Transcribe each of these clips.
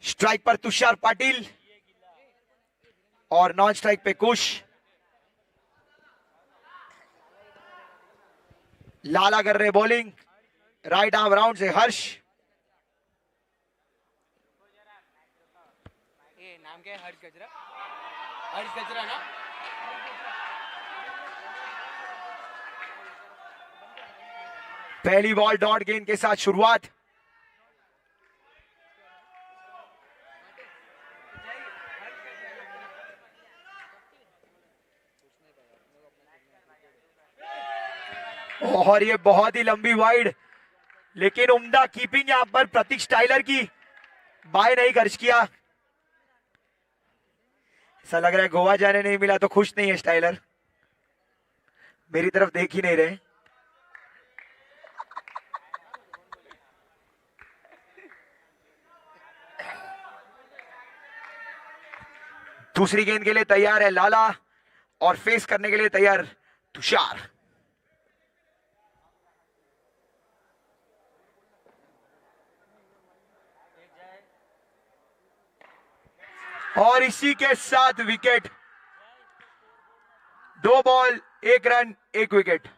Strike पर तुषार पाटिल और non strike पे कुश। लाला कर रहे बॉलिंग, राइट आर्म राउंड से हर्ष। नाम क्या है? हर्ष गजरा। हर्ष गजरा ना। पहली बॉल डॉट गेंद के साथ शुरुआत। और ये बहुत ही लंबी वाइड, लेकिन उम्दा कीपिंग यहां पर प्रतीक स्टाइलर की। बाय नहीं खर्च किया। ऐसा लग रहा है गोवा जाने नहीं मिला तो खुश नहीं है स्टाइलर। मेरी तरफ देख ही नहीं रहे। दूसरी गेंद के लिए तैयार है लाला और फेस करने के लिए तैयार तुषार। और इसी के साथ विकेट। 2 बॉल 1 रन 1 विकेट।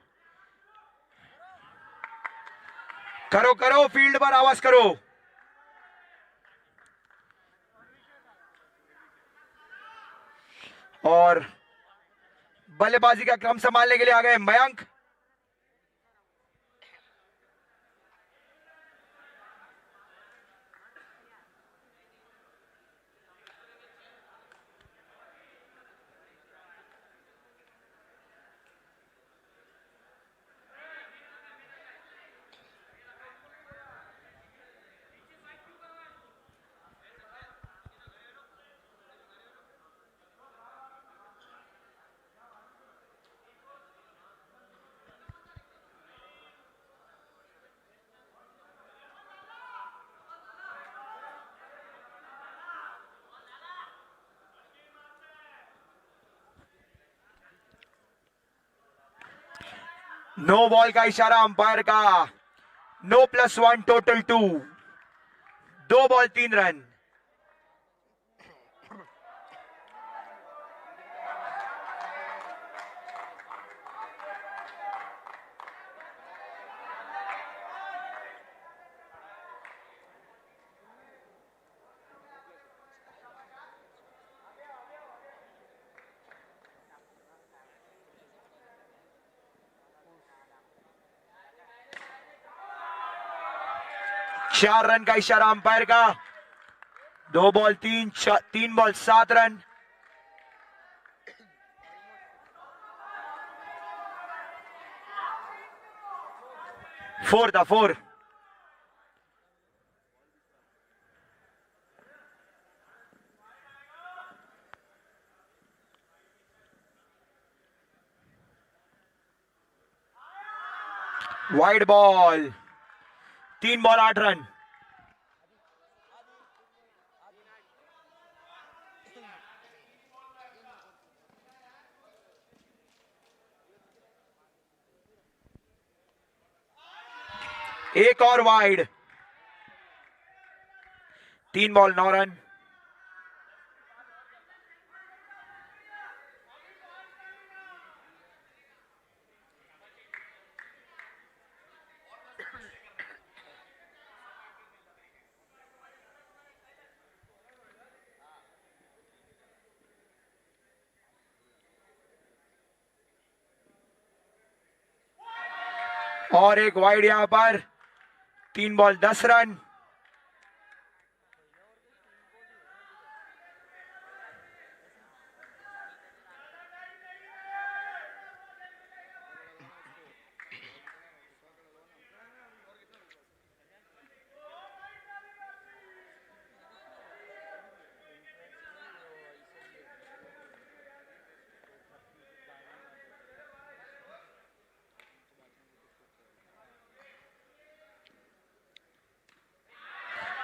करो करो, फील्ड पर आवाज करो। और बल्लेबाजी का क्रम संभालने के लिए आ गए मयंक। नो बॉल का इशारा अंपायर का। No +1 total 2। 2 ball 3 run. चार रन का इशारा अंपायर का। 2 ball 3 ball 7 run. Four. Wide ball. 3 ball 8 run. एक और वाइड। 3 ball 9 run. और एक वाइड यहां पर। 3 बॉल 10 रन।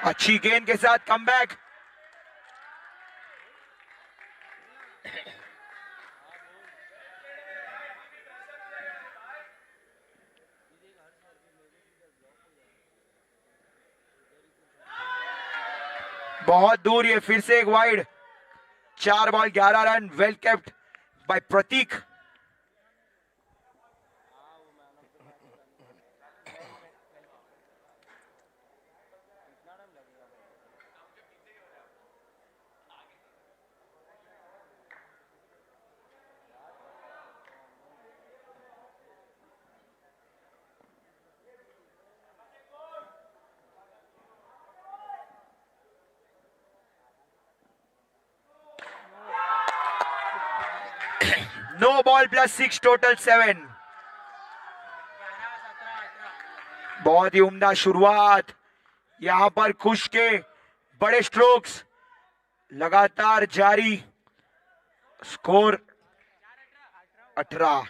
अच्छी गेंद के साथ कमबैक। बहुत दूर, ये फिर से एक wide. 4 ball 11 run, well kept by Prateek. No ball +6, total 7। बहुत ही उम्दा शुरुआत यहां पर, खुश के बड़े स्ट्रोक्स लगातार जारी। स्कोर 18।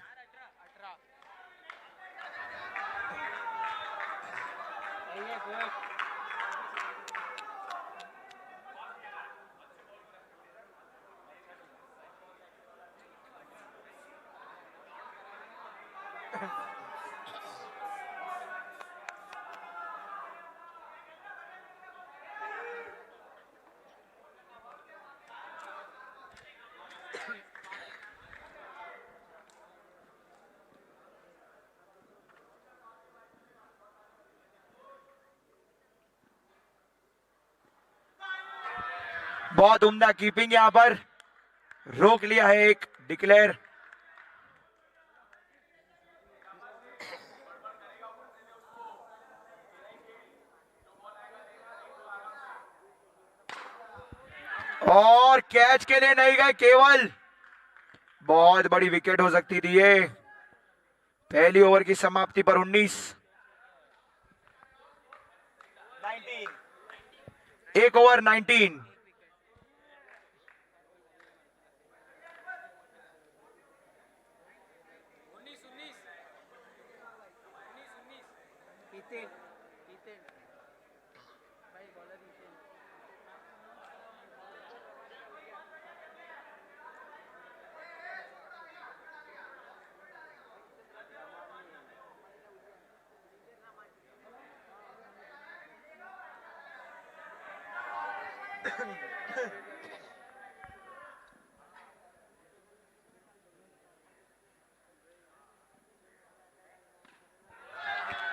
बहुत उम्दा कीपिंग, यहां पर रोक लिया है एक डिक्लेयर। और कैच के लिए नहीं गए केवल। बहुत बड़ी विकेट हो सकती थी ये। पहली ओवर की समाप्ति पर 19। एक ओवर 19।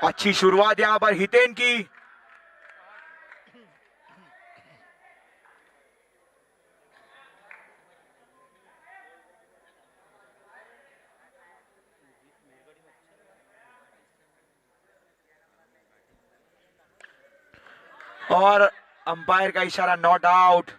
अच्छी शुरुआत यहां पर हितेन की। और अंपायर का इशारा, not out.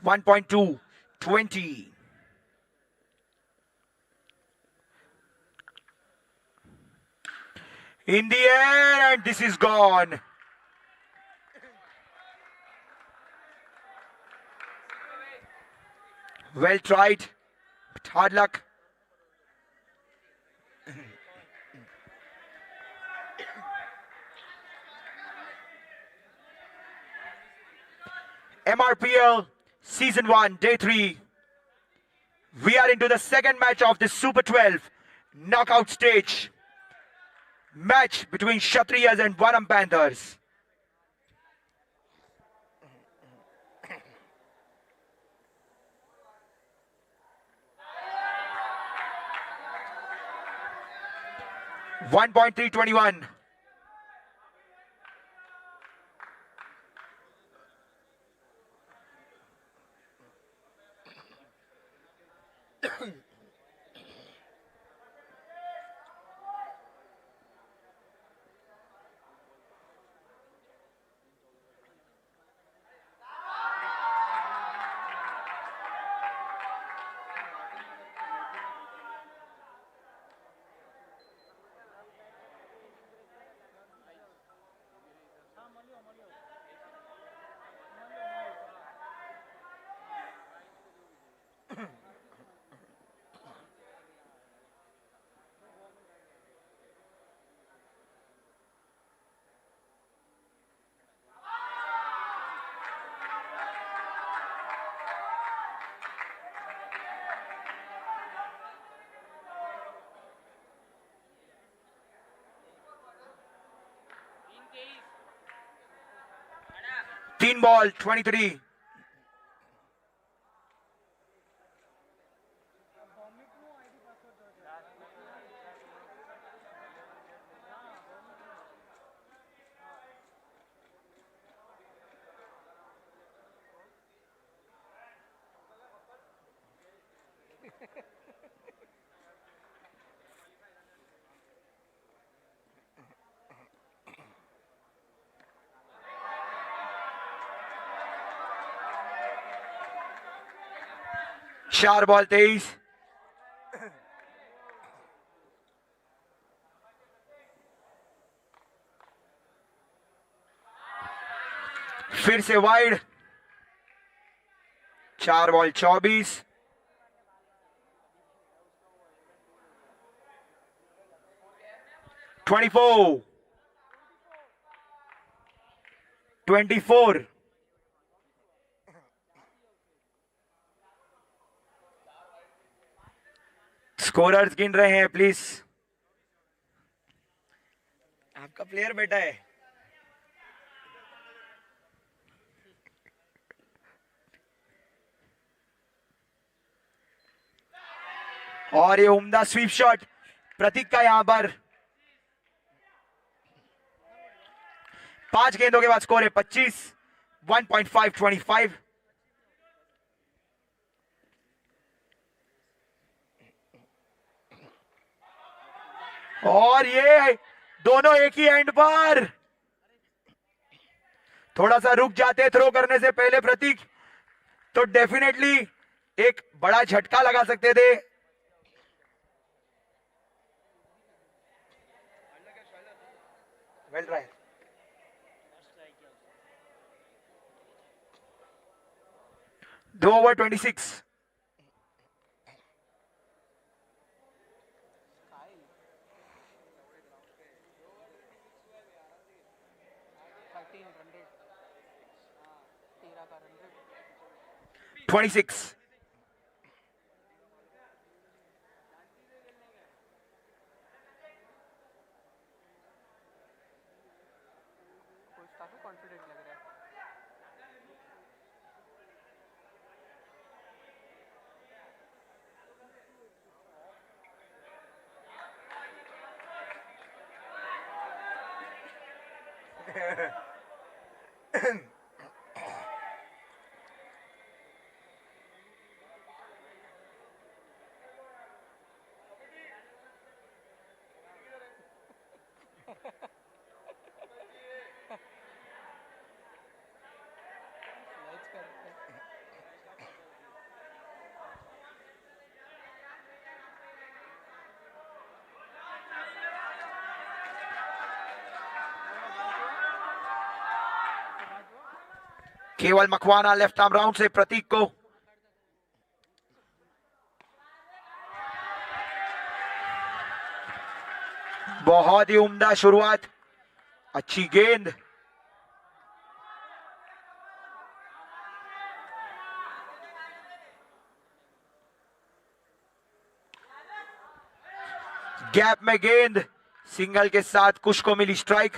One point two, 20. In the air, and this is gone. Well tried, but hard luck. MRPL Season 1, Day 3. We are into the second match of the Super 12 knockout stage. Match between Kshatriyas and Vanam Panthers. .321. 3 ball 23. चार ball 23. फिर से wide. 4 ball 24. 24. 24. Scorers गिन रहे हैं please. आपका player बेटा है. और ये उम्दा स्वीप शॉट प्रतीक का यहां पर. 5 गेंदों के बाद स्कोर है 25. 1.525. और ये दोनों एक ही एंड पर. थोड़ा सा रुक जाते थ्रो करने से पहले प्रतीक, तो डेफिनेटली एक बड़ा झटका लगा सकते थे. Well try. दो ओवर 26. का रन रेट 26. कोच काफी कॉन्फिडेंट लग रहा है. मैच करते हैं. केवल मखवाना लेफ्ट आर्म राउंड से प्रतीक को. बहुत ही उम्दा शुरुआत. अच्छी गेंद. गैप में गेंद. सिंगल के साथ कुश को मिली स्ट्राइक.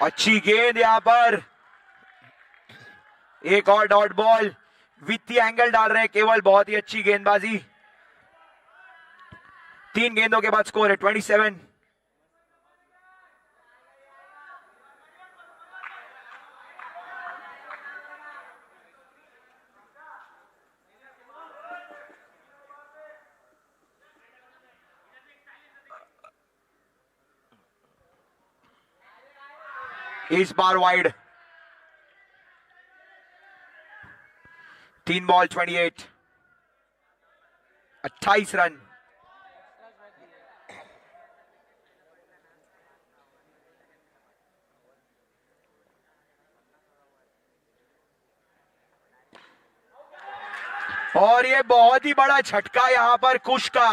अच्छी गेंद यहां पर. एक और डॉट बॉल. वित्तीय एंगल डाल रहे हैं केवल. बहुत ही अच्छी गेंदबाजी. 3 गेंदों के बाद स्कोर है 27. इस बार वाइड. 3 बॉल 28. 28 रन. और ये बहुत ही बड़ा झटका यहां पर कुश का.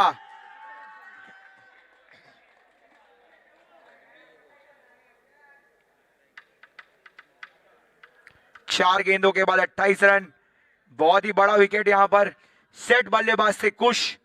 4 गेंदों के बाद 28 रन। बहुत ही बड़ा विकेट यहां पर सेट बल्लेबाज से कुश।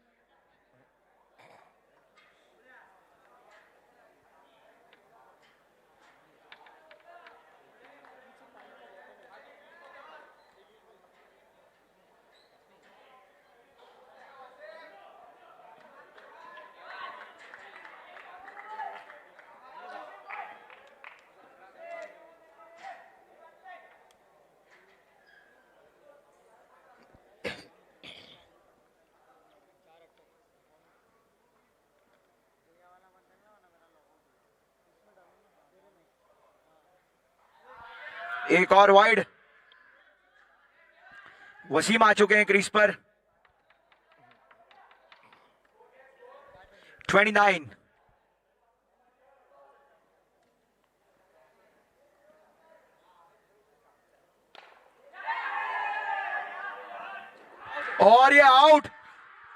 एक और वाइड। वसीम आ चुके हैं क्रीज पर। 29। और ये आउट।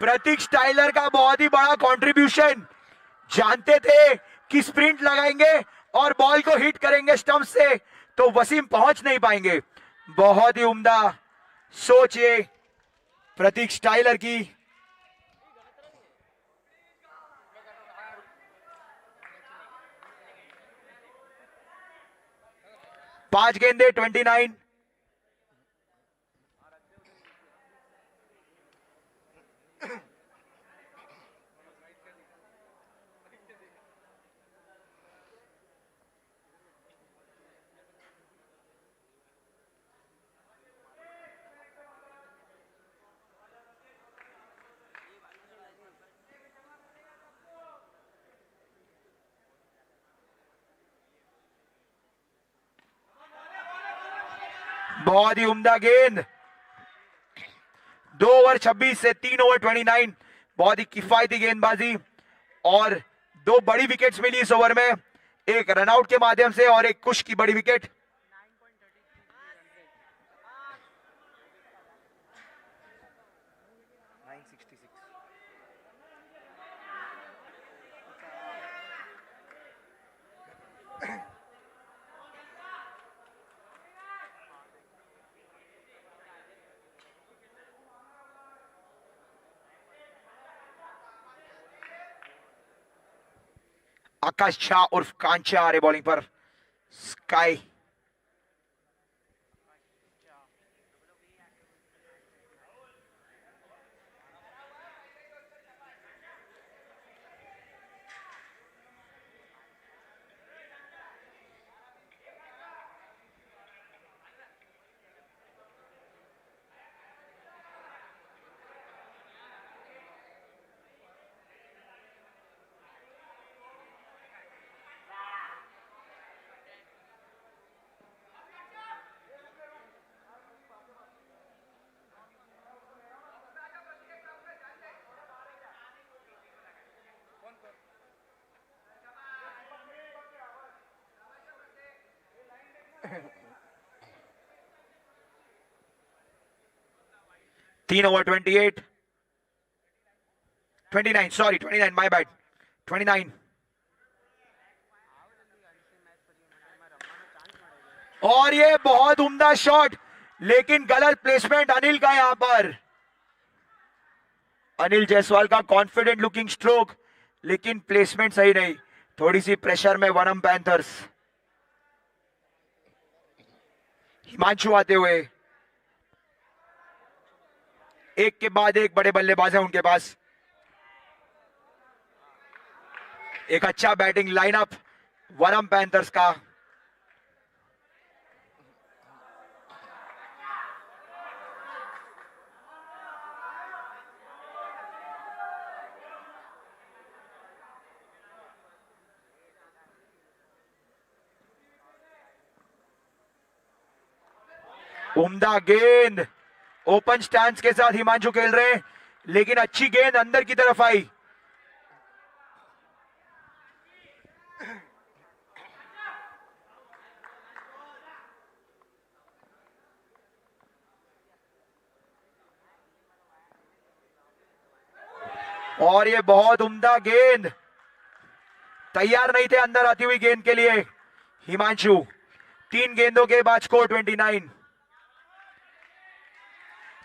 प्रतीक स्टाइलर का बहुत ही बड़ा कंट्रीब्यूशन। जानते थे कि स्प्रिंट लगाएंगे और बॉल को हिट करेंगे स्टंप से तो वसीम पहुंच नहीं पाएंगे। बहुत ही उम्दा सोच ये प्रतीक स्टाइलर की। पांच गेंदे 29। बहुत ही उम्दा गेंद। 2 ओवर 26 से 3 ओवर 29। बहुत ही किफायती गेंदबाजी और 2 बड़ी विकेट्स मिली इस ओवर में। एक रनआउट के माध्यम से और एक कुश की बड़ी विकेट। आकाश झा उर्फ कांचा आ रहे बॉलिंग पर। स्काई तीन ओवर 28 29 सॉरी 29 माय बैड 29। और ये बहुत उम्दा शॉट लेकिन गलत प्लेसमेंट अनिल का यहां पर। अनिल जायसवाल का कॉन्फिडेंट लुकिंग स्ट्रोक लेकिन प्लेसमेंट सही नहीं। थोड़ी सी प्रेशर में वनम पैंथर्स। हिमांशु आते हुए। एक के बाद एक बड़े बल्लेबाज हैं उनके पास। एक अच्छा बैटिंग लाइनअप वनम पैंथर्स का। उम्दा गेंद। ओपन स्टैंस के साथ हिमांशु खेल रहे हैं लेकिन अच्छी गेंद अंदर की तरफ आई। और ये बहुत उम्दा गेंद। तैयार नहीं थे अंदर आती हुई गेंद के लिए हिमांशु। 3 गेंदों के बाद स्कोर 29।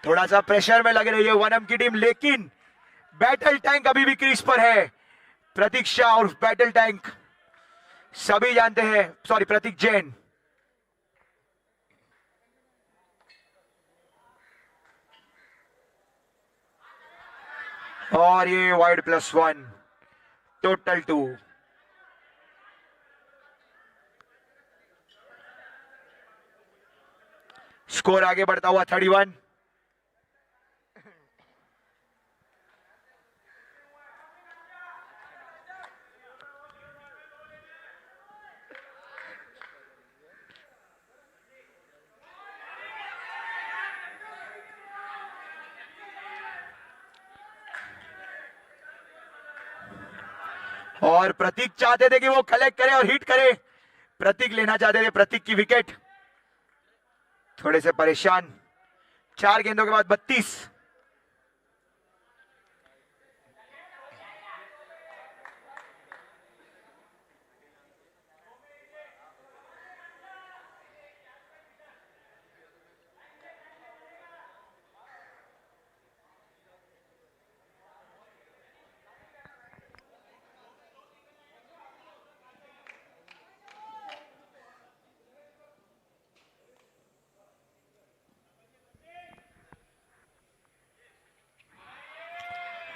थोड़ा सा प्रेशर में लग रही है वनम की टीम, लेकिन बैटल टैंक अभी भी क्रीज पर है। प्रतीक्षा और बैटल टैंक सभी जानते हैं, सॉरी प्रतीक जैन। और ये वाइड +1, टोटल 2। स्कोर आगे बढ़ता हुआ 31। और प्रतीक चाहते थे कि वो कलेक्ट करे और हिट करे, प्रतीक लेना चाहते थे प्रतीक की विकेट। थोड़े से परेशान। 4 गेंदों के बाद 32।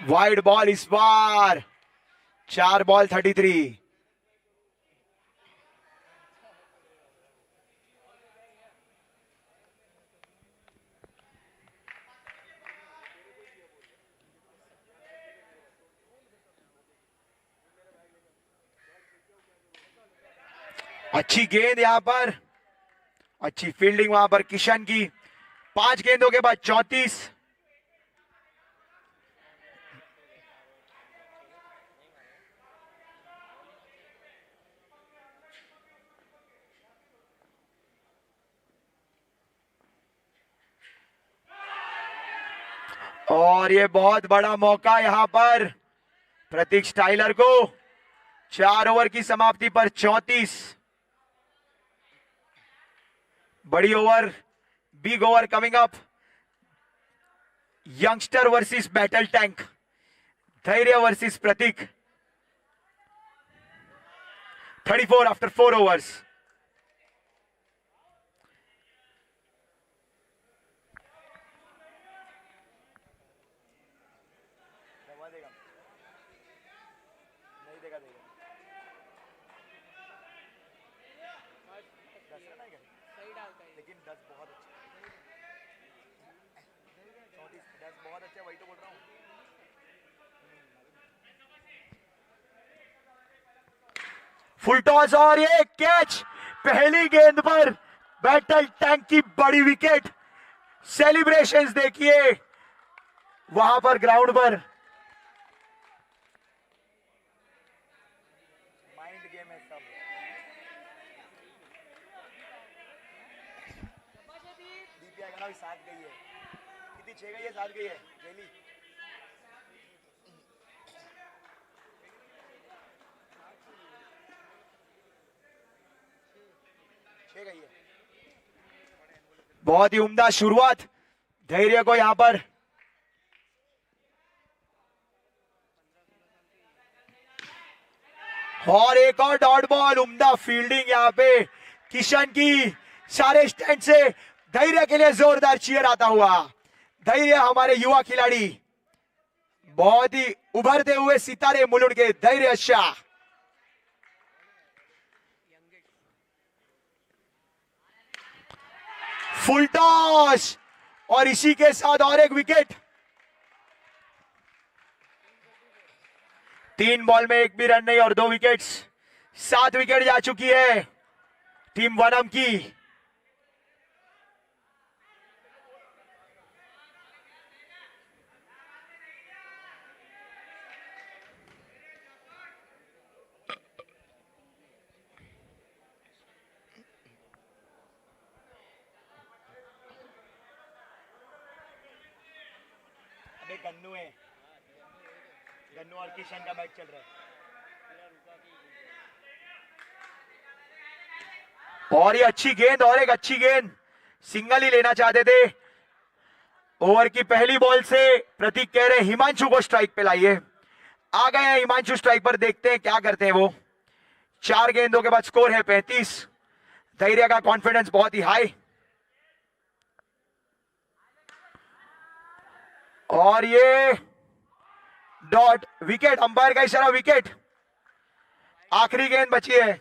वाइड बॉल इस बार। 4 बॉल 33। अच्छी गेंद यहां पर, अच्छी फील्डिंग वहां पर किशन की। 5 गेंदों के बाद 34। और ये बहुत बड़ा मौका यहां पर प्रतीक स्टाइलर को। 4 ओवर की समाप्ति पर 34। बड़ी over, big over coming up. Youngster versus battle tank, धैर्य वर्सेस प्रतीक। 34 आफ्टर 4 ओवर्स। सही डालता है। लेकिन 10 बहुत अच्छा, 10 बहुत अच्छा, वही तो बोल रहा हूँ। फुल टॉस और ये कैच। पहली गेंद पर बैटल टैंक की बड़ी विकेट। सेलिब्रेशंस देखिए वहां पर ग्राउंड पर। माइंड गेम है सब। दीपिया का भी साथ गई है, कितनी 6 गई है, 7 गई है डेली। गई है। बहुत ही उम्दा शुरुआत धैर्य को यहां पर। और एक और डॉट बॉल। उम्दा फील्डिंग यहां पे किशन की। सारे स्टैंड से धैर्य के लिए जोरदार चीयर आता हुआ। धैर्य हमारे युवा खिलाड़ी, बहुत ही उभरते हुए सितारे मुलुंड के धैर्य शाह। फुल टॉस और इसी के साथ और एक विकेट। 3 बॉल में 1 भी रन नहीं और 2 विकेट्स। 7 विकेट जा चुकी है टीम वनम की। अबे गन्नू है, गन्नू और किशन का मैच चल रहा है। और ये अच्छी गेंद और एक अच्छी गेंद। सिंगल ही लेना चाहते थे ओवर की पहली बॉल से प्रतीक कह रहे हैं हिमांशु को स्ट्राइक पे लाइए। आ गए हैं हिमांशु स्ट्राइक पर, देखते हैं क्या करते हैं वो। 4 गेंदों के बाद स्कोर है 35। धैर्य का कॉन्फिडेंस बहुत ही हाई। और ये डॉट विकेट, अंपायर का इशारा विकेट। आखिरी गेंद बची है।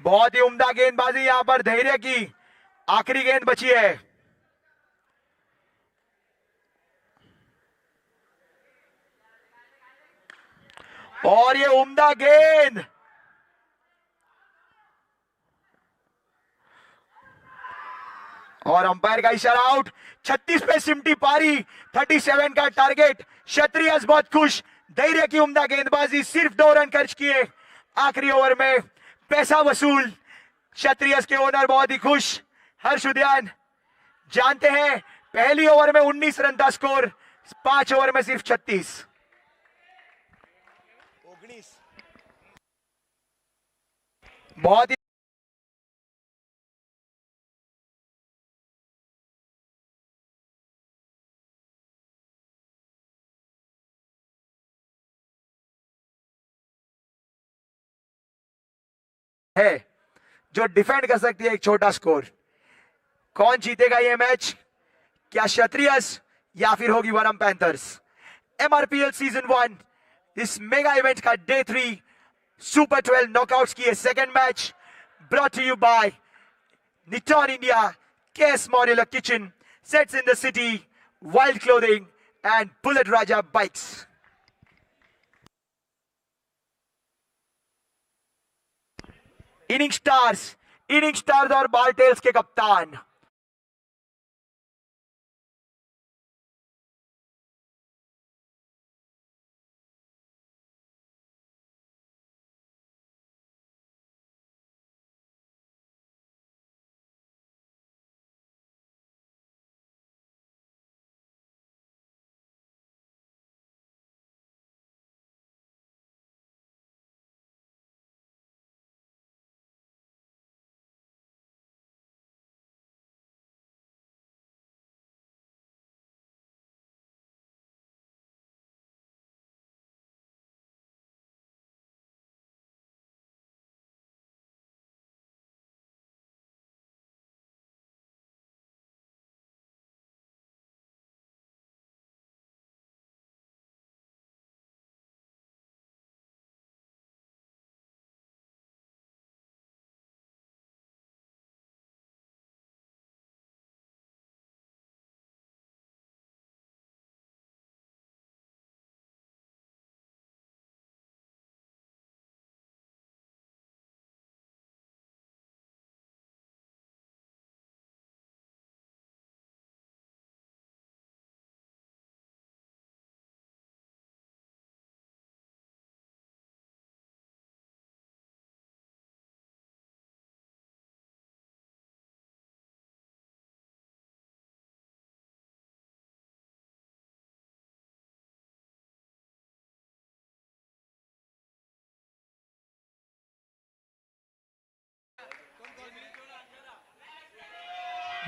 बहुत ही उम्दा गेंदबाजी यहां पर धैर्य की। आखिरी गेंद बची है। और ये उम्दा गेंद, और अंपायर का इशारा आउट। 36 पे सिमटी पारी, 37 का टारगेट। क्षत्रिय बहुत खुश। धैर्य की उम्दा गेंदबाजी, सिर्फ 2 रन खर्च किए आखिरी ओवर में, पैसा वसूल। क्षत्रिय के ओनर बहुत ही खुश। हर्ष उद्यान जानते हैं पहली ओवर में 19 रन का स्कोर, 5 ओवर में सिर्फ 36। बहुत ही है जो डिफेंड कर सकती है एक छोटा स्कोर। कौन जीतेगा ये मैच? क्या क्षत्रियस या फिर होगी वनम पैंथर्स? एमआरपीएल सीजन 1 इस मेगा इवेंट का डे 3 सुपर 12 नॉकआउट्स की second match, brought to you by Niton India, KS modular kitchen, sets in the city, wild clothing and bullet Raja bikes. Inning stars और बालटेल्स के कप्तान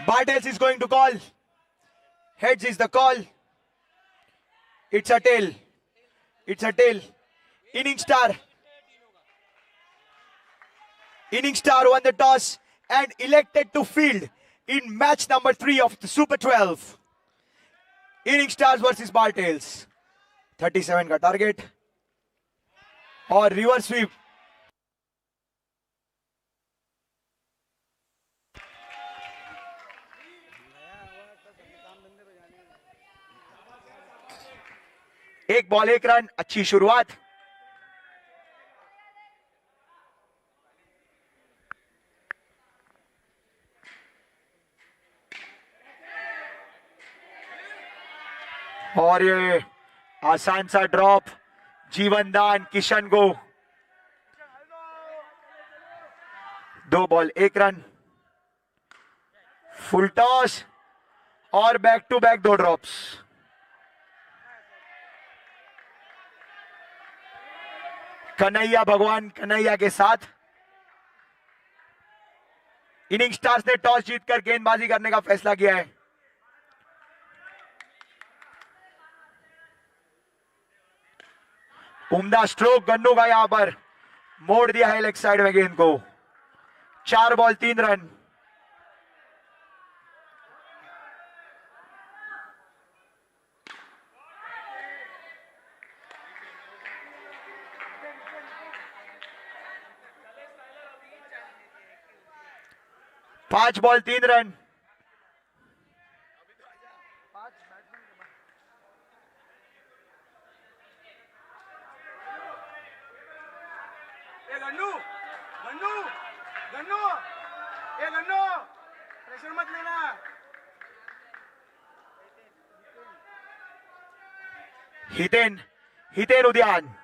Bartels is going to call. Heads is the call. It's a tail. It's a tail. Inning star won the toss and elected to field in match number 3 of the Super 12. Inning stars versus Bartels. 37 का target और reverse sweep. एक ball 1 run, अच्छी शुरुआत। और ये आसान सा drop, जीवन दान किशन को। 2 बॉल 1 रन, फुल टॉस और back to back 2 drops. Kanhaiya भगवान कन्हैया के साथ इनिंग स्टार्स ने टॉस जीतकर गेंदबाजी करने का फैसला किया है। उम्दा स्ट्रोक गन्नू का यहां पर मोड़ दिया है लेग साइड में गेंद को। 4 बॉल 3 रन। पांच ball 3 run. Gannu Gannu Gannu Gannu pressure मत लेना। हितेन हितेन उद्यान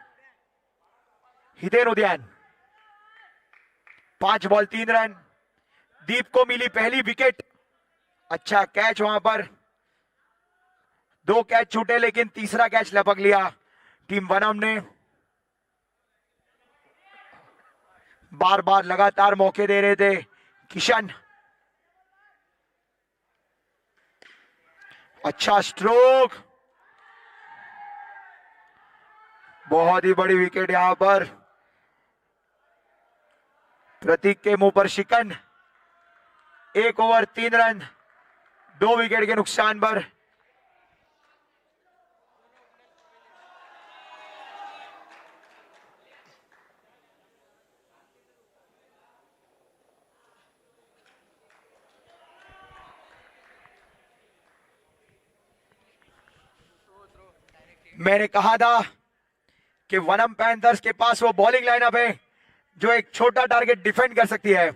5 बॉल 3 रन। दीप को मिली पहली विकेट। अच्छा कैच वहां पर, 2 कैच छूटे लेकिन तीसरा कैच लपक लिया टीम वनम ने। बार बार लगातार मौके दे रहे थे किशन। अच्छा स्ट्रोक, बहुत ही बड़ी विकेट यहां पर। प्रतीक के मुंह पर शिकन। 1 ओवर 3 रन, 2 विकेट के नुकसान पर। मैंने कहा था कि वनम पैंथर्स के पास वो बॉलिंग लाइनअप है जो एक छोटा टारगेट डिफेंड कर सकती है।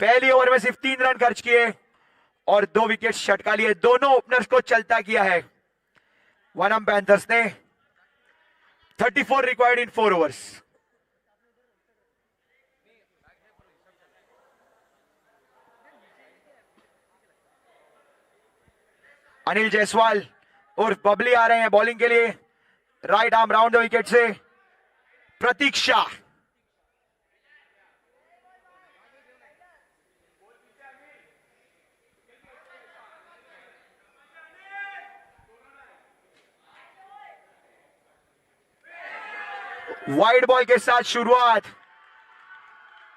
पहली ओवर में सिर्फ 3 रन खर्च किए और 2 विकेट छटका लिए। दोनों ओपनर्स को चलता किया है वनम पैंथर्स ने। 34 required in 4 overs. Anil Jaiswal और बबली आ रहे हैं बॉलिंग के लिए। Right arm round the wicket से प्रतीक्षा। वाइड बॉल के साथ शुरुआत।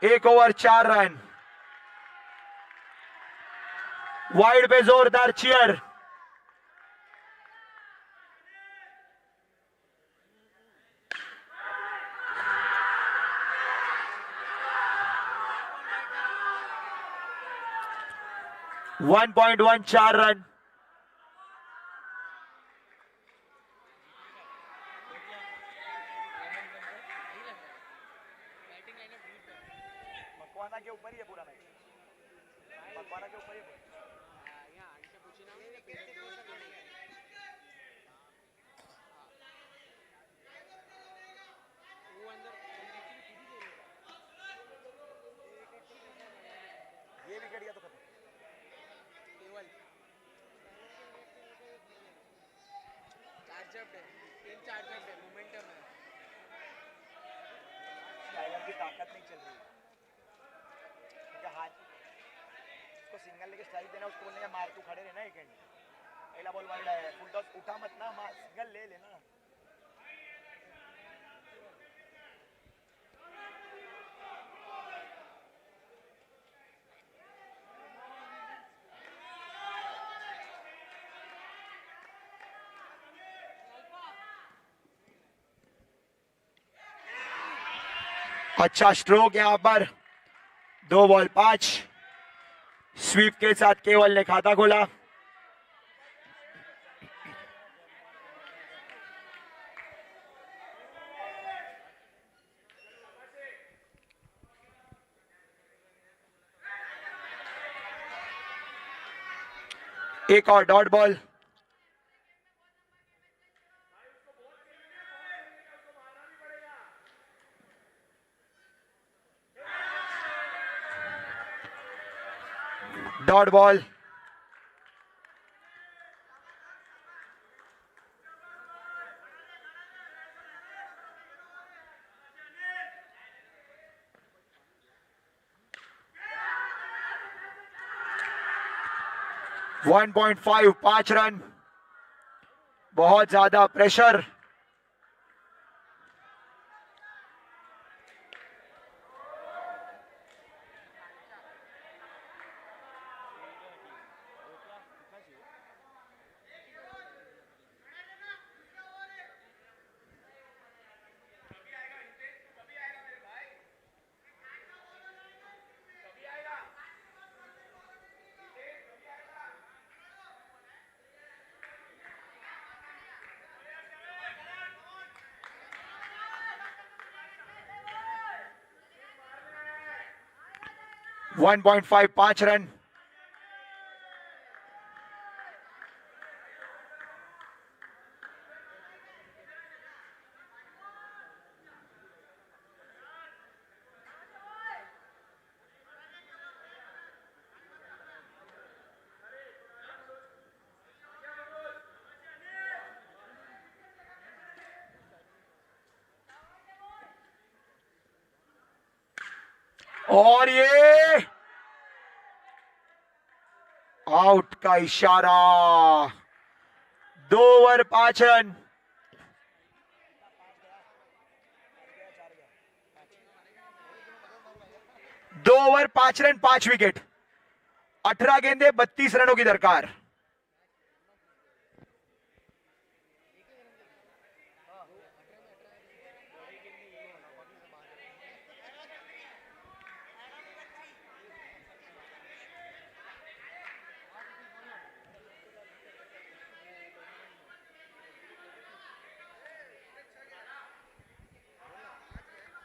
1 ओवर 4 रन। वाइड पे जोरदार चीयर। One 4 run. मकवाना के ऊपर ही है पूरा मैच। मकवाना के ऊपर ही है। ये विकेट गया तो खत्म। केवल चार्जअप है, टीम चार्जअप है, मोमेंटम है। टाइगर की ताकत नहीं चल रही। क्योंकि हाथ उसको सिंगल लेके स्ट्राइक देना, उसको बोलने का मार तू खड़े रहना एक एंड। पहला बॉल वाइड है, फुल टॉस उठा मत ना, मार सिंगल ले लेना। अच्छा स्ट्रोक यहां पर। 2 बॉल 5। स्वीप के साथ केवल ने खाता खोला। एक और dot ball. Dot ball. 1.5 5 run, बहुत ज्यादा pressure. One point five 5 run. और ये आउट का इशारा। 2 ओवर 5 रन। दो ओवर 5 रन 5 विकेट। 18 गेंदे 32 रनों की दरकार।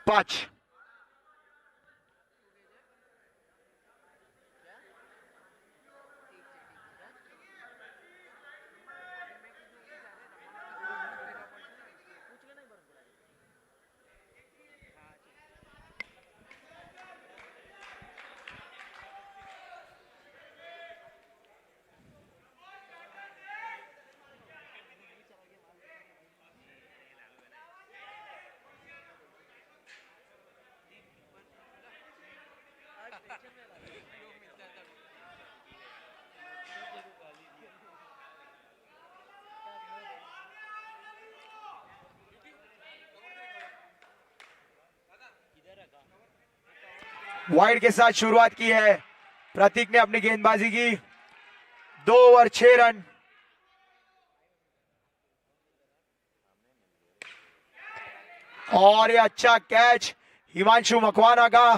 पांच। वाइड के साथ शुरुआत की है प्रतीक ने अपनी गेंदबाजी की। 2 ओवर 6 रन। और ये अच्छा कैच हिमांशु मकवाना का।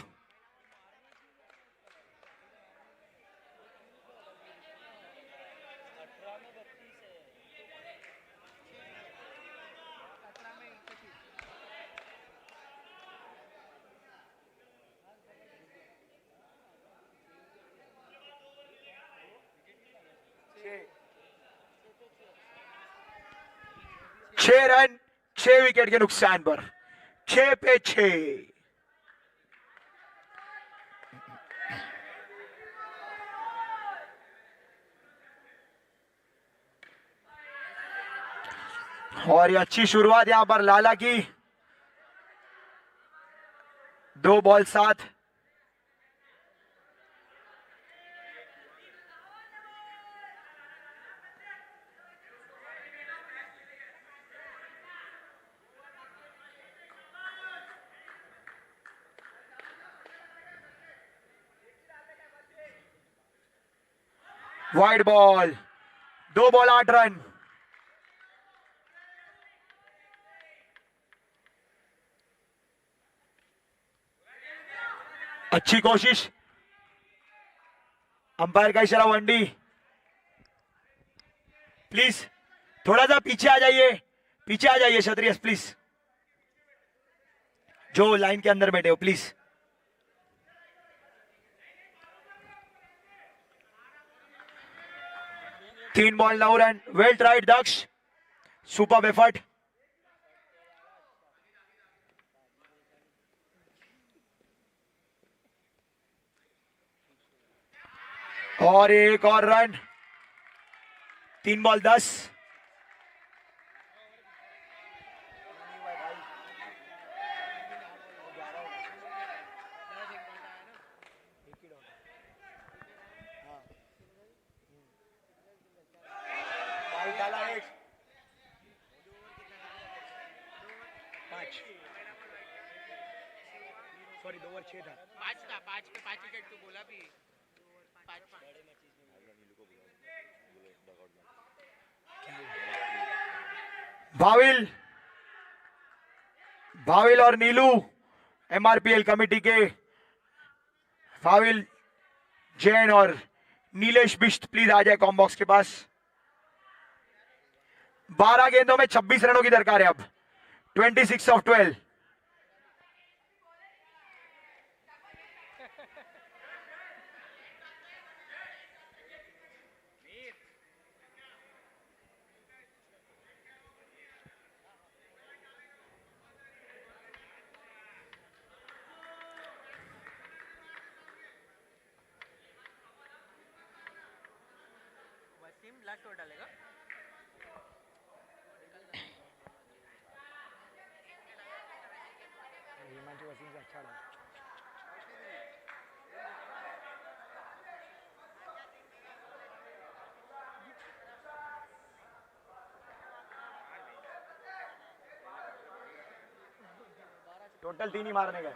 छह रन 6 विकेट के नुकसान पर। 6 पे 6। और ये अच्छी शुरुआत यहां पर लाला की। 2 ball 7। Wide ball. 2 ball 8 run. अच्छी कोशिश। अंपायर का इशारा वनडी। प्लीज थोड़ा सा पीछे आ जाइए। पीछे आ जाइए क्षत्रिय प्लीज। जो लाइन के अंदर बैठे हो प्लीज। तीन ball 9 run. Well tried Daksh. Super effort. और एक और रन। 3 बॉल 10। वाला एक 5 सॉरी 2 ओवर 6 था 5 विकेट तू बोला भी 5 भाविल और नीलू एमआरपीएल कमेटी के भाविल जैन और नीलेश बिष्ट प्लीज आ जाए कॉम्बॉक्स के पास। 12 गेंदों में 26 रनों की दरकार है अब। 26 ऑफ 12। वसीम लास्ट ओवर डालेगा। हिमांशु वसीम से अच्छा डाला। टोटल 3 ही मारने गए।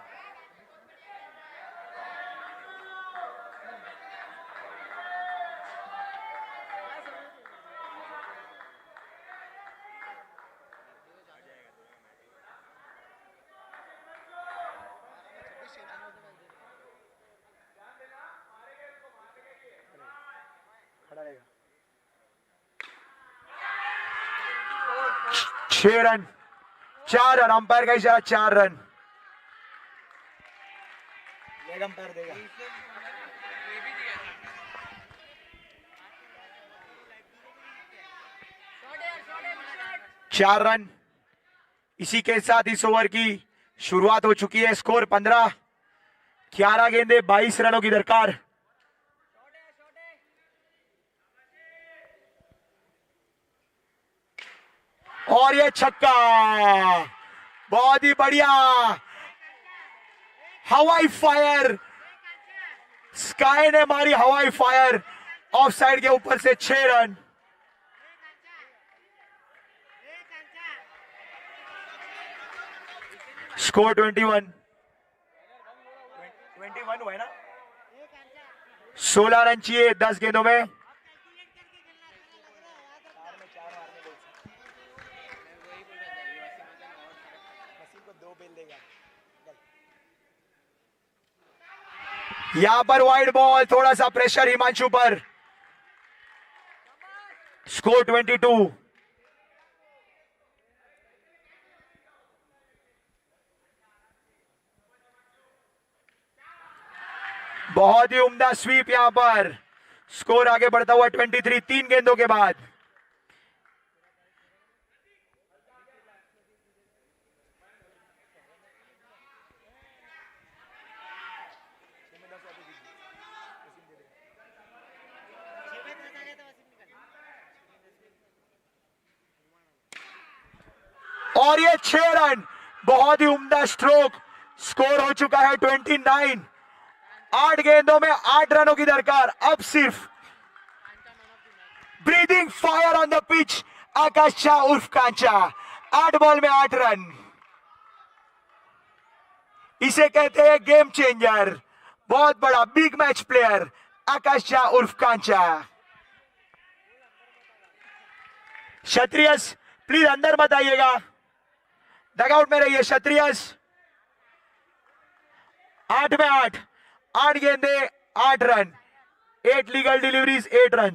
खड़ा रहेगा। 6 रन 4 रन अंपायर का इशारा 4 रन। लेग अंपायर देगा। ये भी दिया था 4 रन। इसी के साथ इस ओवर की शुरुआत हो चुकी है। स्कोर 15। 11 गेंदे 22 रनों की दरकार। और ये छक्का बहुत ही बढ़िया हवाई फायर। स्काई ने मारी हवाई फायर ऑफ साइड के ऊपर से 6 रन। स्कोर 21 हुआ है ना। 16 रन चाहिए 10 गेंदों में। यहां पर वाइड बॉल, थोड़ा सा प्रेशर हिमांशु पर। स्कोर 22। बहुत ही उम्दा स्वीप यहां पर। स्कोर आगे बढ़ता हुआ 23 3 गेंदों के बाद। और ये 6 रन, बहुत ही उम्दा स्ट्रोक। स्कोर हो चुका है 29। 8 गेंदों में 8 रनों की दरकार। अब सिर्फ breathing fire on the pitch Aakash Shah उर्फ कांचा। 8 बॉल में 8 रन। इसे कहते हैं गेम चेंजर। बहुत बड़ा बिग मैच प्लेयर आकाश शाह उर्फ कांचा। क्षत्रियस प्लीज अंदर मत आइएगा, डगआउट में रहिए। क्षत्रियस 8 में 8। 8 गेंदे 8 रन। 8 legal deliveries 8 run.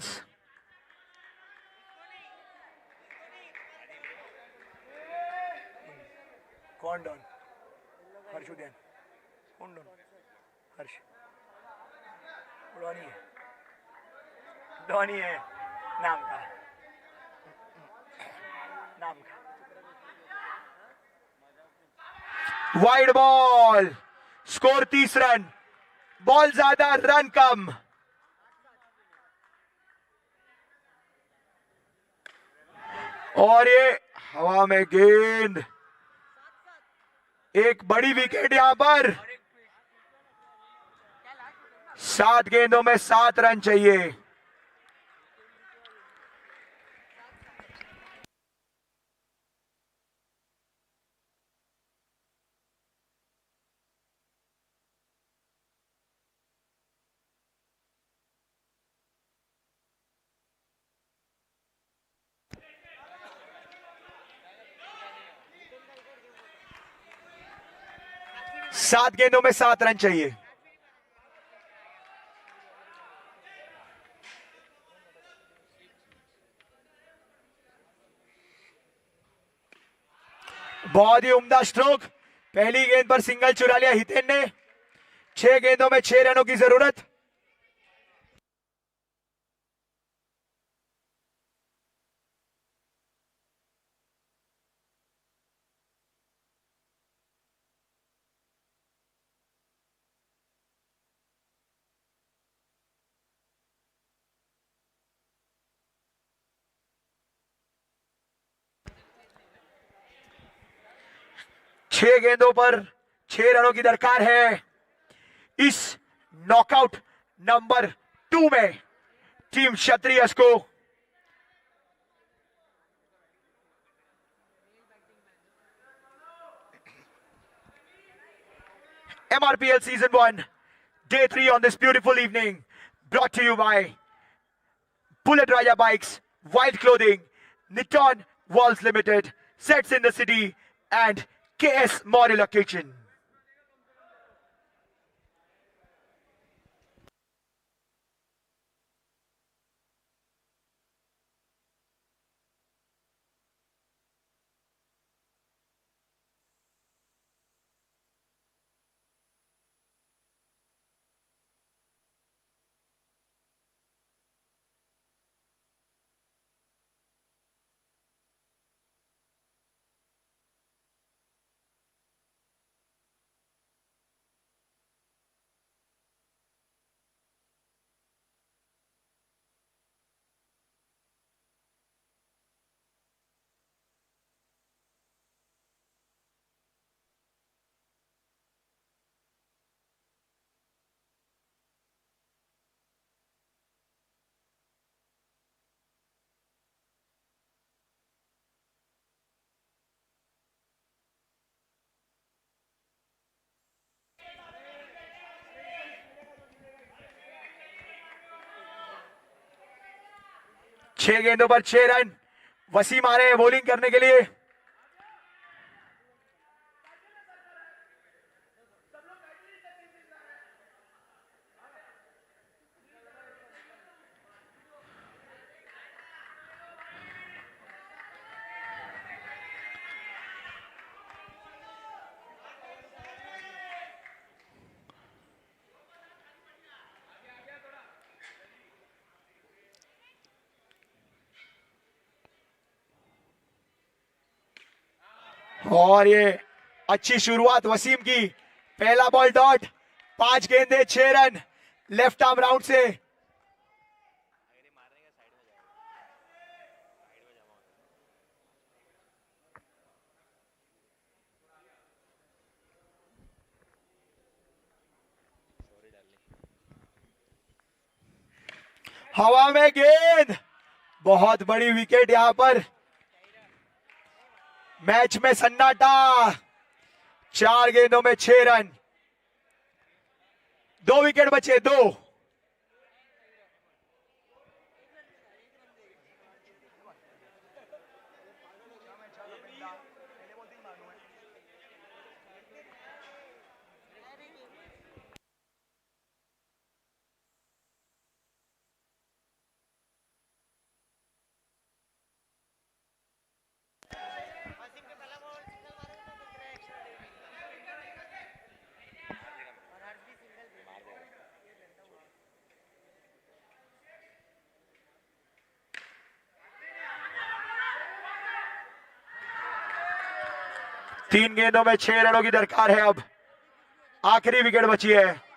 कौन डॉन? हर्ष उद्यान। कौन डॉन? हर्ष डॉनी है। डॉनी है नाम का। Wide ball. Score 30 run. Ball ज्यादा रन कम। और ये हवा में गेंद। एक बड़ी विकेट यहां पर। 7 गेंदों में 7 रन चाहिए। 7 गेंदों में 7 रन चाहिए। बहुत ही उम्दा स्ट्रोक। पहली गेंद पर सिंगल चुरा लिया हितेन ने। 6 गेंदों में 6 रनों की जरूरत। छह गेंदों पर 6 रनों की दरकार है इस नॉकआउट नंबर 2 में टीम क्षत्रियस को। MRPL Season 1, Day 3 on this beautiful evening, brought to you by Bullet Raja Bikes, Wild Clothing, Niton Walls Limited, Sets in the City, and KS Modular Kitchen. छह गेंदों पर 6 रन। वसीम आ रहे हैं bowling करने के लिए। और ये अच्छी शुरुआत वसीम की। पहला बॉल डॉट, 5 गेंदे 6 रन लेफ्ट आर्म राउंड से। हवा में गेंद, बहुत बड़ी विकेट यहां पर। मैच में सन्नाटा। 4 गेंदों में 6 रन। 2 विकेट बचे, 2। तीन गेंदों में 6 रनों की दरकार है। अब आखिरी विकेट बची है।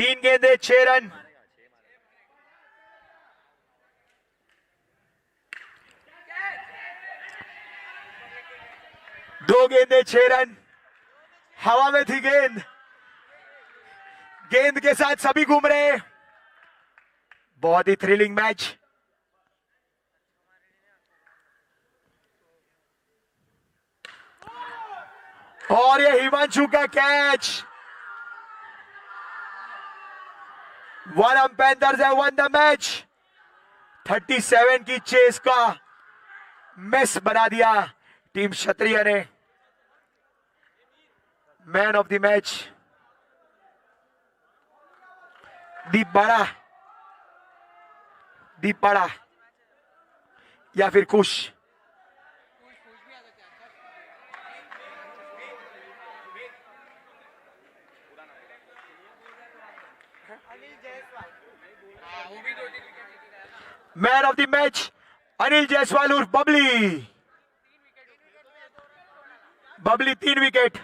3 गेंदे 6 रन। दो गेंदे 6 रन। हवा में थी गेंद, गेंद के साथ सभी घूम रहे। बहुत ही थ्रिलिंग मैच। और ये हिमांशु का catch. Vanam panthers have won the match. 37 की चेस का मिस बना दिया टीम क्षत्रिय ने। मैन ऑफ द मैच दीप बड़ा या फिर खुश। Man of the match Anil Jaiswal उर्फ बबली। 3 विकेट।